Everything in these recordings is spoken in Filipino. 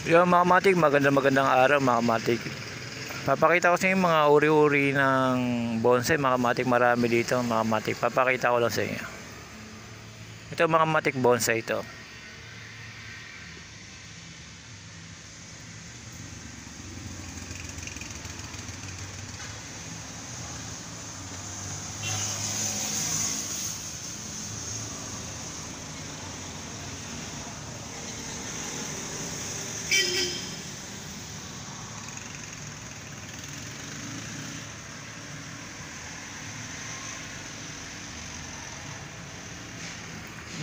Yung mga matik, magandang araw mga matik. Papakita ko sa inyo mga uri-uri ng bonsai mga matik, marami dito mga matik. Papakita ko lang sa inyo. Ito mga matik bonsai ito.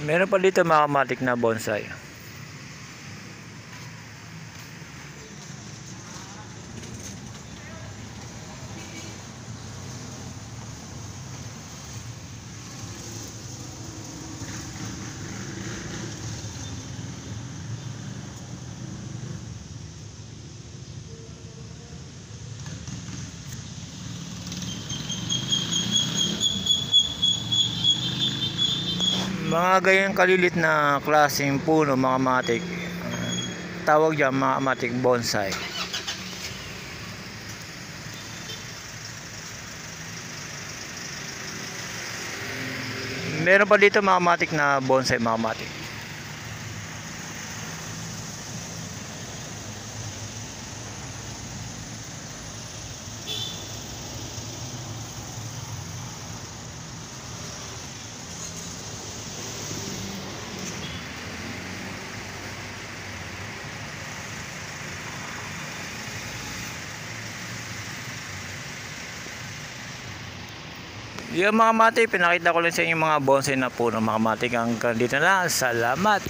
Meron pa dito mga matik na bonsai. Mga ganyang kalilit na klaseng puno mga matik, tawag dyan mga matik bonsai. Meron pa dito mga matik na bonsai mga matik. Yung mga matik, pinakita ko lang sa inyo mga bonsai na puno mga matik. Hanggang dito na, salamat.